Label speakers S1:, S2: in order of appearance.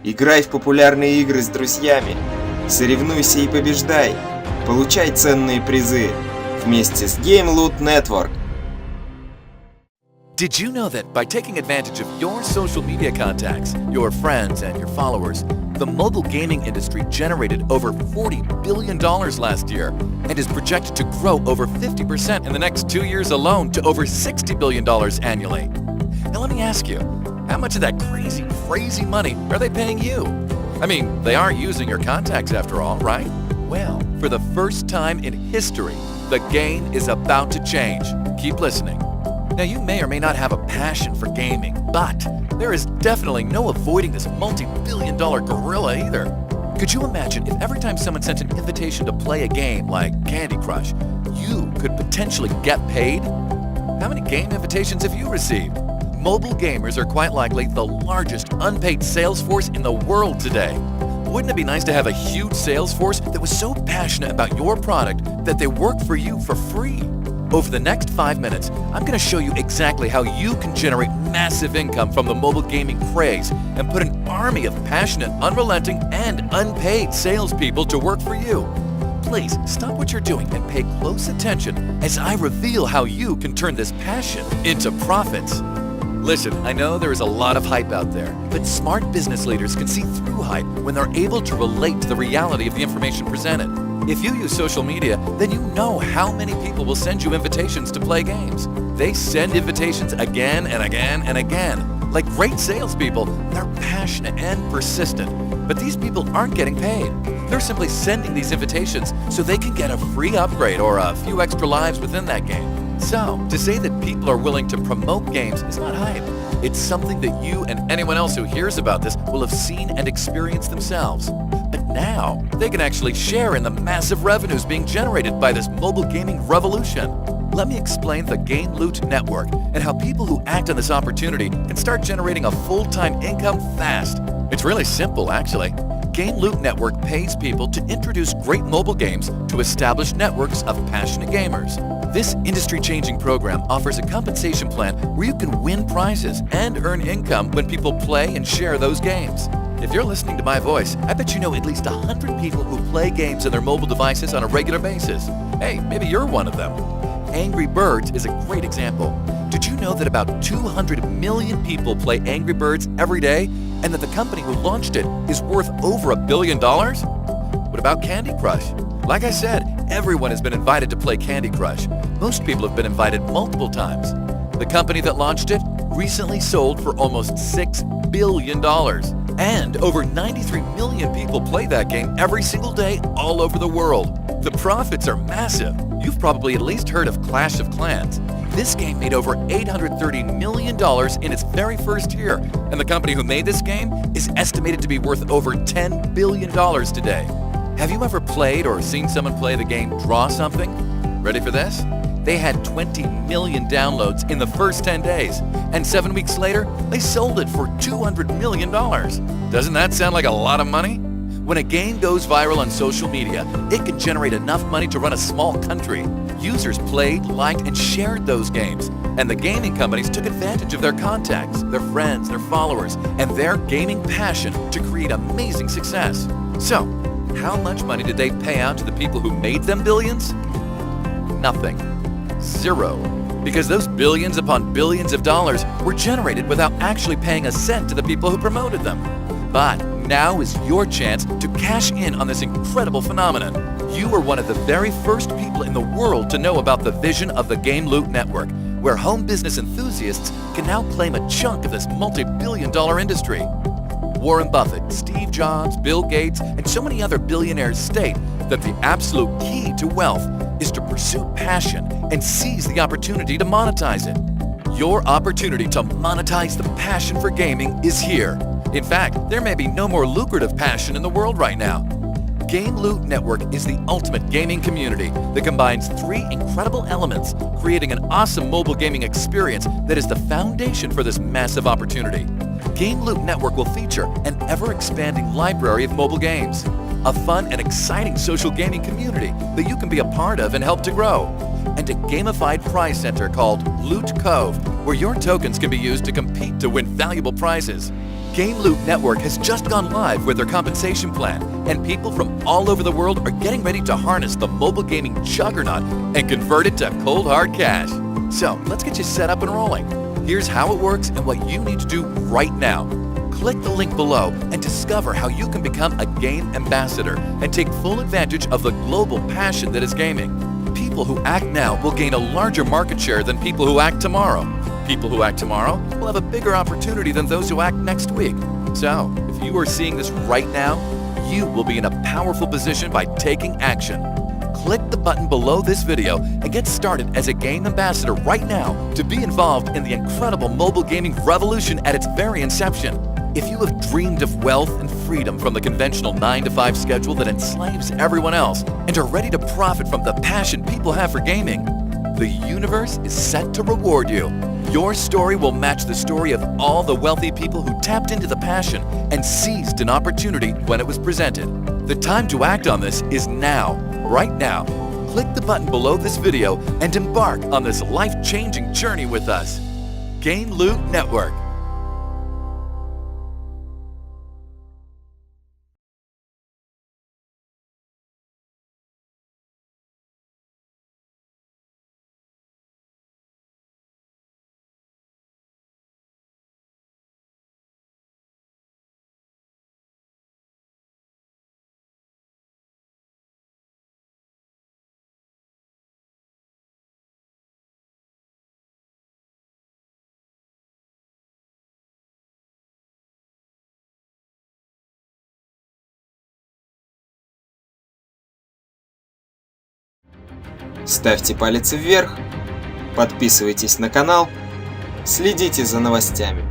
S1: Играй в популярные игры с друзьями. Соревнуйся и побеждай. Получай ценные призы вместе с Game Loot Network.
S2: Did you know that by taking advantage of your social media contacts, your friends, and your followers, the mobile gaming industry generated over $40 billion last year and is projected to grow over 50% in the next 2 years alone to over $60 billion annually? Now let me ask you, how much of that crazy money are they paying you? I mean, they are using your contacts after all, right? Well, for the first time in history, the game is about to change. Keep listening. Now, you may or may not have a passion for gaming, but there is definitely no avoiding this multi-billion-dollar gorilla either. Could you imagine if every time someone sent an invitation to play a game like Candy Crush, you could potentially get paid? How many game invitations have you received? Mobile gamers are quite likely the largest unpaid sales force in the world today. Wouldn't it be nice to have a huge sales force that was so passionate about your product that they work for you for free? Over the next 5 minutes, I'm going to show you exactly how you can generate massive income from the mobile gaming craze and put an army of passionate, unrelenting, and unpaid salespeople to work for you. Please stop what you're doing and pay close attention as I reveal how you can turn this passion into profits. Listen, I know there is a lot of hype out there, but smart business leaders can see through hype when they're able to relate to the reality of the information presented. If you use social media, then you know how many people will send you invitations to play games. They send invitations again and again and again. Like great salespeople, they're passionate and persistent, but these people aren't getting paid. They're simply sending these invitations so they can get a free upgrade or a few extra lives within that game. So, to say that people are willing to promote games is not hype. It's something that you and anyone else who hears about this will have seen and experienced themselves. But now, they can actually share in the massive revenues being generated by this mobile gaming revolution. Let me explain the Game Loot Network and how people who act on this opportunity can start generating a full-time income fast. It's really simple, actually. Game Loot Network pays people to introduce great mobile games to established networks of passionate gamers. This industry-changing program offers a compensation plan where you can win prizes and earn income when people play and share those games. If you're listening to my voice, I bet you know at least 100 people who play games on their mobile devices on a regular basis. Hey, maybe you're one of them. Angry Birds is a great example. Did you know that about 200 million people play Angry Birds every day, and that the company who launched it is worth over $1 billion? What about Candy Crush? Like I said, everyone has been invited to play Candy Crush. Most people have been invited multiple times. The company that launched it recently sold for almost $6 billion. And over 93 million people play that game every single day all over the world. The profits are massive. You've probably at least heard of Clash of Clans. This game made over $830 million in its very first year, and the company who made this game is estimated to be worth over $10 billion today. Have you ever played or seen someone play the game Draw Something? Ready for this? They had 20 million downloads in the first 10 days, and 7 weeks later, they sold it for $200 million. Doesn't that sound like a lot of money? When a game goes viral on social media, it can generate enough money to run a small country. Users played, liked, and shared those games, and the gaming companies took advantage of their contacts, their friends, their followers, and their gaming passion to create amazing success. So, how much money did they pay out to the people who made them billions? Nothing. Zero. Because those billions upon billions of dollars were generated without actually paying a cent to the people who promoted them. But now is your chance to cash in on this incredible phenomenon. You are one of the very first people in the world to know about the vision of the Game Loot Network, where home business enthusiasts can now claim a chunk of this multi-billion-dollar industry. Warren Buffett, Steve Jobs, Bill Gates, and so many other billionaires state that the absolute key to wealth is to pursue passion and seize the opportunity to monetize it. Your opportunity to monetize the passion for gaming is here. In fact, there may be no more lucrative passion in the world right now. Game Loot Network is the ultimate gaming community that combines 3 incredible elements, creating an awesome mobile gaming experience that is the foundation for this massive opportunity. Game Loot Network will feature an ever-expanding library of mobile games, a fun and exciting social gaming community that you can be a part of and help to grow, and a gamified prize center called Loot Cove, where your tokens can be used to compete to win valuable prizes. Game Loot Network has just gone live with their compensation plan, and people from all over the world are getting ready to harness the mobile gaming juggernaut and convert it to cold hard cash. So let's get you set up and rolling. Here's how it works and what you need to do right now. Click the link below and discover how you can become a game ambassador and take full advantage of the global passion that is gaming. People who act now will gain a larger market share than people who act tomorrow. People who act tomorrow will have a bigger opportunity than those who act next week. So, if you are seeing this right now, you will be in a powerful position by taking action. Click the button below this video and get started as a game ambassador right now to be involved in the incredible mobile gaming revolution at its very inception. If you have dreamed of wealth and freedom from the conventional 9-to-5 schedule that enslaves everyone else and are ready to profit from the passion people have for gaming, the universe is set to reward you. Your story will match the story of all the wealthy people who tapped into the passion and seized an opportunity when it was presented. The time to act on this is now, right now. Click the button below this video and embark on this life-changing journey with us. Game Loot Network.
S1: Ставьте палец вверх, подписывайтесь на канал, следите за новостями.